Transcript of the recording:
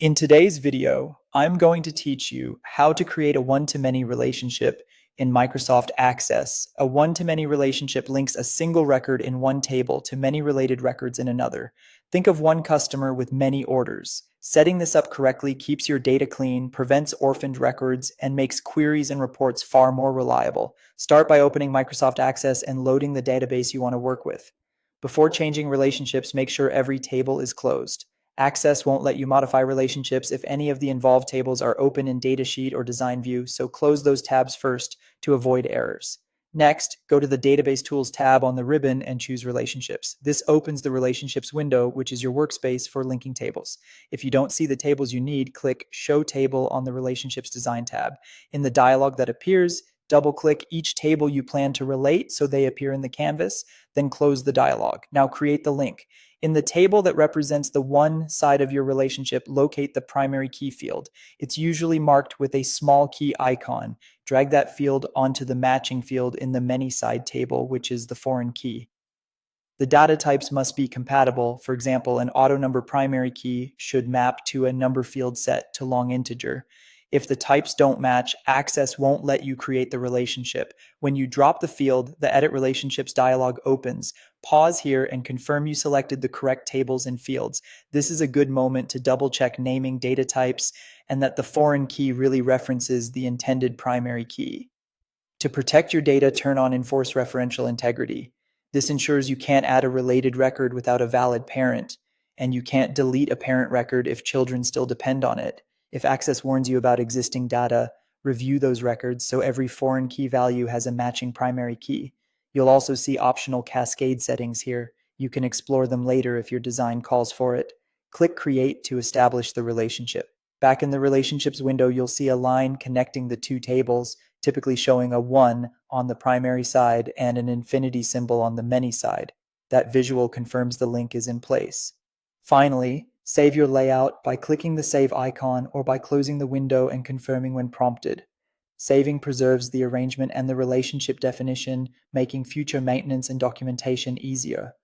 In today's video, I'm going to teach you how to create a one-to-many relationship in Microsoft Access. A one-to-many relationship links a single record in one table to many related records in another. Think of one customer with many orders. Setting this up correctly keeps your data clean, prevents orphaned records, and makes queries and reports far more reliable. Start by opening Microsoft Access and loading the database you want to work with. Before changing relationships, make sure every table is closed. Access won't let you modify relationships if any of the involved tables are open in Datasheet or Design View, so close those tabs first to avoid errors. Next, go to the Database Tools tab on the ribbon and choose Relationships. This opens the Relationships window, which is your workspace for linking tables. If you don't see the tables you need, click Show Table on the Relationships Design tab. In the dialog that appears, double-click each table you plan to relate so they appear in the canvas, then close the dialog. Now create the link. In the table that represents the one side of your relationship, locate the primary key field. It's usually marked with a small key icon. Drag that field onto the matching field in the many side table, which is the foreign key. The data types must be compatible. For example, an auto number primary key should map to a number field set to long integer. If the types don't match, Access won't let you create the relationship. When you drop the field, the Edit Relationships dialog opens. Pause here and confirm you selected the correct tables and fields. This is a good moment to double check naming data types and that the foreign key really references the intended primary key. To protect your data, turn on Enforce Referential Integrity. This ensures you can't add a related record without a valid parent, and you can't delete a parent record if children still depend on it. If Access warns you about existing data, review those records so every foreign key value has a matching primary key. You'll also see optional cascade settings here. You can explore them later if your design calls for it. Click Create to establish the relationship. Back in the Relationships window, you'll see a line connecting the two tables, typically showing a 1 on the primary side and an infinity symbol on the many side. That visual confirms the link is in place. Finally, save your layout by clicking the Save icon or by closing the window and confirming when prompted. Saving preserves the arrangement and the relationship definition, making future maintenance and documentation easier.